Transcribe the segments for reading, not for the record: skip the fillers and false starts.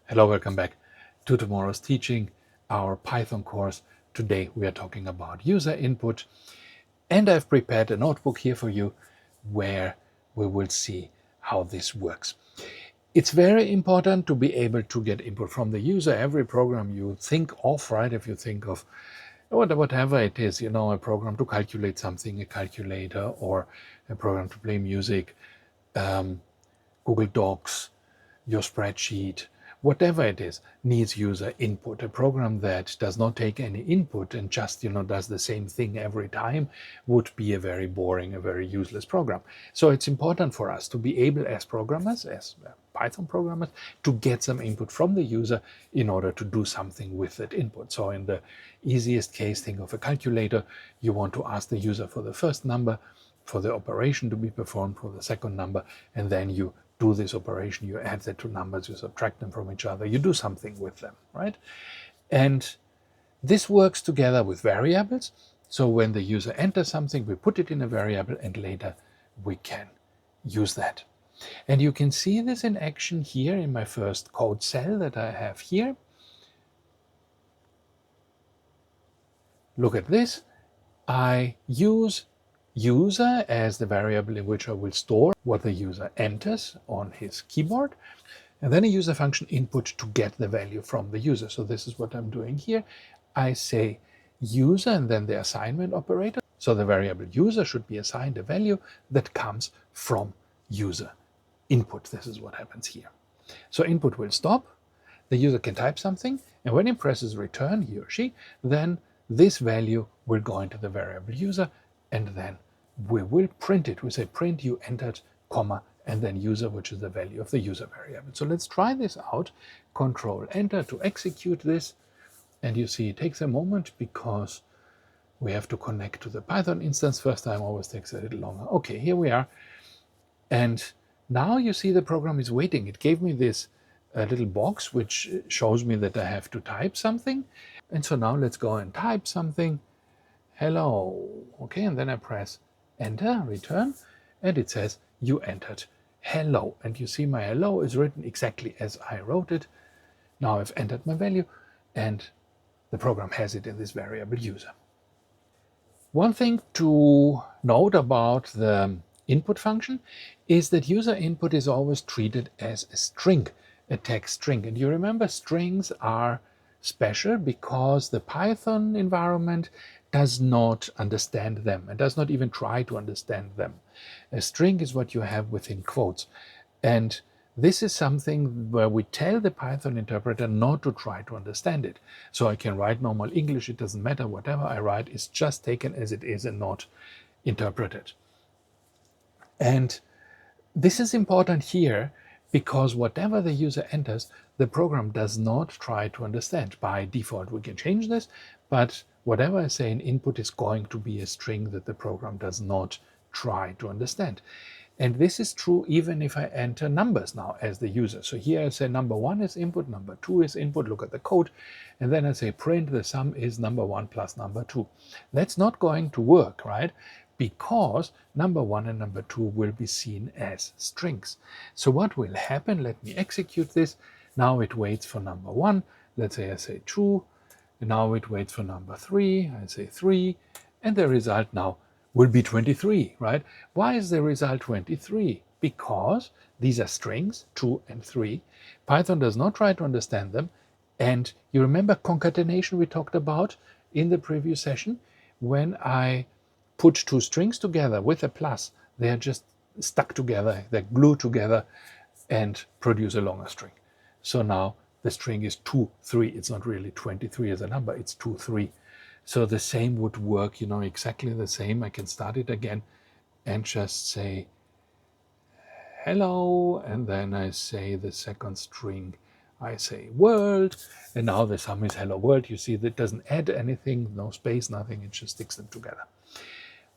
Hello, welcome back to tomorrow's teaching, our Python course. Today we are talking about user input, and I've prepared a notebook here for you where we will see how this works. It's very important to be able to get input from the user. Every program you think of, right? If you think of whatever it is, a program to calculate something, a calculator, or a program to play music, Google Docs, your spreadsheet, whatever it is, needs user input. A program that does not take any input and just does the same thing every time would be a very boring, a very useless program. So it's important for us to be able, as programmers, as Python programmers, to get some input from the user in order to do something with that input. So in the easiest case, think of a calculator. You want to ask the user for the first number, for the operation to be performed for the second number, and then you do this operation, you add the two numbers, you subtract them from each other, you do something with them, right? And this works together with variables. So when the user enters something, we put it in a variable, and later we can use that. And you can see this in action here in my first code cell that I have here. Look at this. I use user as the variable in which I will store what the user enters on his keyboard. And then I use the function input to get the value from the user. So this is what I'm doing here. I say user and then the assignment operator. So the variable user should be assigned a value that comes from user input. This is what happens here. So input will stop. The user can type something, and when he presses return, he or she, then this value will go into the variable user, and then we will print it. We say print you entered, comma, and then user, which is the value of the user variable. So let's try this out. Control Enter to execute this. And you see it takes a moment because we have to connect to the Python instance. First time always takes a little longer. Okay, here we are. And now you see the program is waiting. It gave me this little box which shows me that I have to type something. And so now let's go and type something. Hello. Okay, and then I press enter, return, and it says you entered hello. And you see my hello is written exactly as I wrote it. Now I've entered my value, and the program has it in this variable user. One thing to note about the input function is that user input is always treated as a string, a text string. And you remember strings are special because the Python environment does not understand them and does not even try to understand them. A string is what you have within quotes. And this is something where we tell the Python interpreter not to try to understand it. So I can write normal English, it doesn't matter, whatever I write is just taken as it is and not interpreted. And this is important here because whatever the user enters, the program does not try to understand. By default, we can change this, but whatever I say in input is going to be a string that the program does not try to understand. And this is true even if I enter numbers now as the user. So here I say number 1 is input, number 2 is input, look at the code, and then I say print the sum is number 1 plus number 2. That's not going to work, right? Because number 1 and number 2 will be seen as strings. So what will happen? Let me execute this. Now it waits for number 1. Let's say I say true. And now it waits for number 3. I say 3. And the result now will be 23, right? Why is the result 23? Because these are strings, 2 and 3. Python does not try to understand them. And you remember concatenation we talked about in the previous session? When I put two strings together with a plus, they are just stuck together, they're glued together and produce a longer string. So now the string is 2, 3. It's not really 23 as a number, it's 2, 3. So the same would work, exactly the same. I can start it again and just say hello, and then I say the second string, I say world, and now the sum is hello world. You see that doesn't add anything, no space, nothing, it just sticks them together.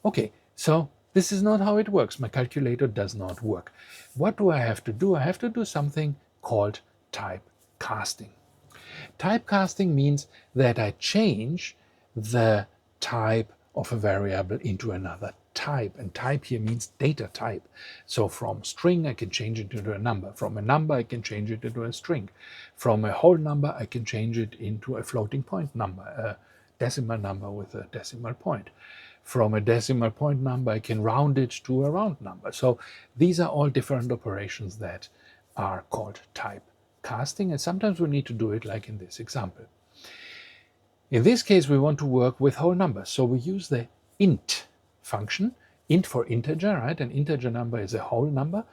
Okay, so this is not how it works. My calculator does not work. What do I have to do? I have to do something called typecasting. Typecasting means that I change the type of a variable into another type, and type here means data type. So from string I can change it into a number. From a number I can change it into a string. From a whole number I can change it into a floating point number, a decimal number with a decimal point. From a decimal point number I can round it to a round number. So these are all different operations that are called type casting, and sometimes we need to do it like in this example. In this case, we want to work with whole numbers, so we use the int function, int for integer, right? An integer number is a whole number,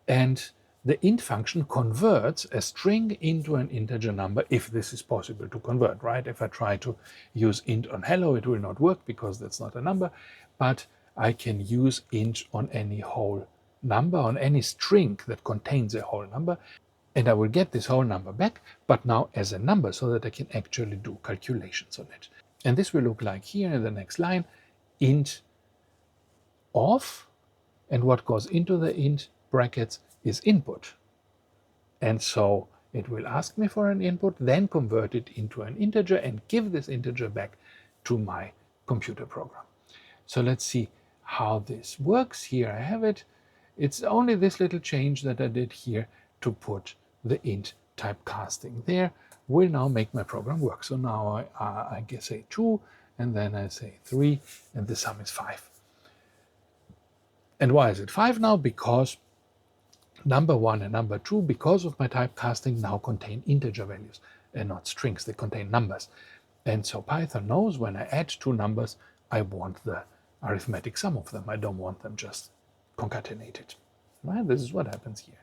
and the int function converts a string into an integer number if this is possible to convert, right? If I try to use int on hello, it will not work because that's not a number, but I can use int on any whole number, on any string that contains a whole number, and I will get this whole number back, but now as a number so that I can actually do calculations on it. And this will look like here in the next line, int of, and what goes into the int brackets is input. And so it will ask me for an input, then convert it into an integer and give this integer back to my computer program. So let's see how this works. Here I have it. It's only this little change that I did here to put the int typecasting there will now make my program work. So now I say 2, and then I say 3, and the sum is 5. And why is it 5 now? Because number 1 and number 2, because of my typecasting, now contain integer values and not strings. They contain numbers. And so Python knows when I add two numbers, I want the arithmetic sum of them. I don't want them just concatenated. Right? This is what happens here.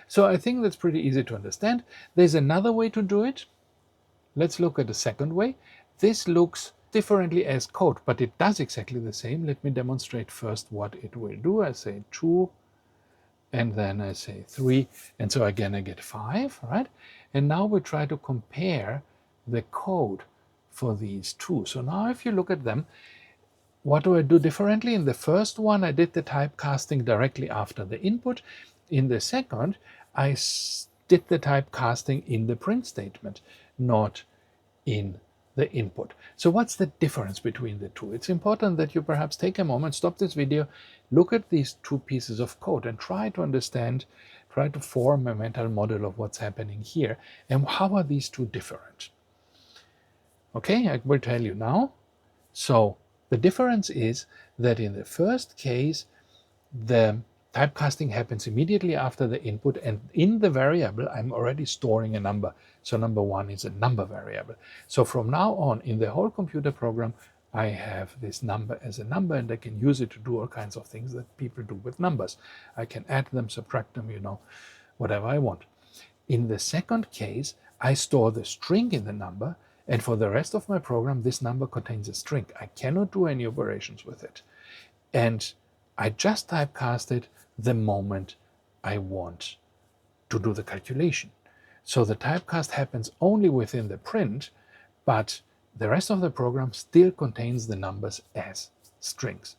So I think that's pretty easy to understand. There's another way to do it. Let's look at the second way. This looks differently as code, but it does exactly the same. Let me demonstrate first what it will do. I say 2, and then I say 3, and so again I get 5, right? And now we try to compare the code for these two. So now if you look at them, what do I do differently? In the first one, I did the typecasting directly after the input. In the second, I did the typecasting in the print statement, not in the input. So what's the difference between the two? It's important that you perhaps take a moment, stop this video, look at these two pieces of code and try to understand, try to form a mental model of what's happening here and how are these two different. Okay, I will tell you now. So the difference is that in the first case, the typecasting happens immediately after the input, and in the variable I'm already storing a number. So number 1 is a number variable. So from now on in the whole computer program I have this number as a number, and I can use it to do all kinds of things that people do with numbers. I can add them, subtract them, whatever I want. In the second case, I store the string in the number, and for the rest of my program this number contains a string. I cannot do any operations with it. And I just typecast it the moment I want to do the calculation. So the typecast happens only within the print, but the rest of the program still contains the numbers as strings.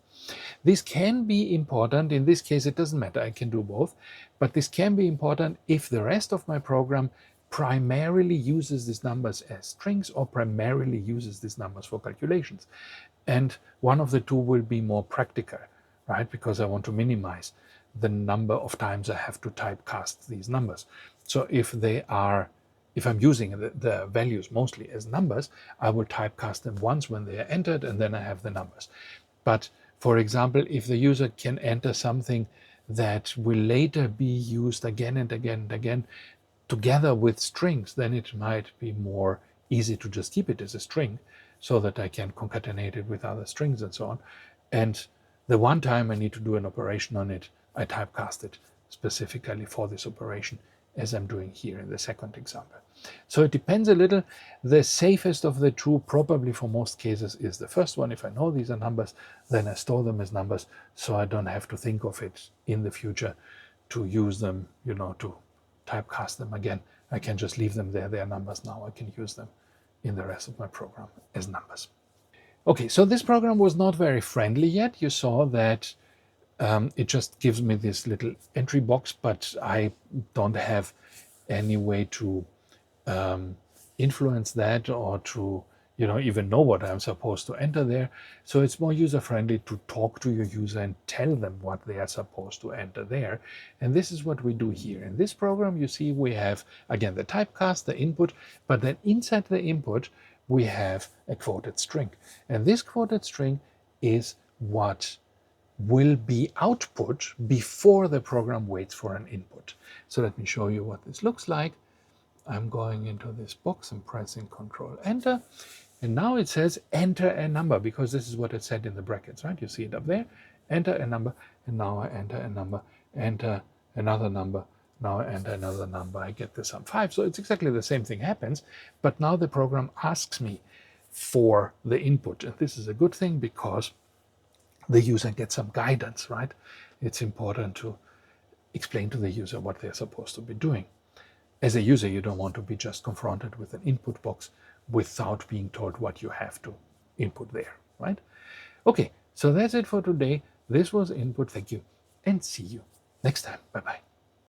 This can be important. In this case, it doesn't matter. I can do both. But this can be important if the rest of my program primarily uses these numbers as strings or primarily uses these numbers for calculations. And one of the two will be more practical, right? Because I want to minimize the number of times I have to typecast these numbers. So if I'm using the values mostly as numbers, I will typecast them once when they are entered, and then I have the numbers. But for example, if the user can enter something that will later be used again and again and again together with strings, then it might be more easy to just keep it as a string so that I can concatenate it with other strings and so on. And the one time I need to do an operation on it, I typecast it specifically for this operation, as I'm doing here in the second example. So it depends a little. The safest of the two, probably for most cases, is the first one. If I know these are numbers, then I store them as numbers, so I don't have to think of it in the future to use them, to typecast them again. I can just leave them there. They are numbers now. I can use them in the rest of my program as numbers. Okay, so this program was not very friendly yet. You saw that it just gives me this little entry box, but I don't have any way to influence that or to even know what I'm supposed to enter there. So it's more user-friendly to talk to your user and tell them what they are supposed to enter there. And this is what we do here. In this program, you see we have, again, the typecast, the input, but then inside the input, we have a quoted string. And this quoted string is what will be output before the program waits for an input. So let me show you what this looks like. I'm going into this box and pressing Control Enter. And now it says enter a number, because this is what it said in the brackets, right? You see it up there. Enter a number, and now I enter a number, enter another number, now I enter another number. I get the sum 5. So it's exactly the same thing happens, but now the program asks me for the input. And this is a good thing because the user gets some guidance, right? It's important to explain to the user what they're supposed to be doing. As a user, you don't want to be just confronted with an input box without being told what you have to input there, right? Okay, so that's it for today. This was Input. Thank you, and see you next time. Bye-bye.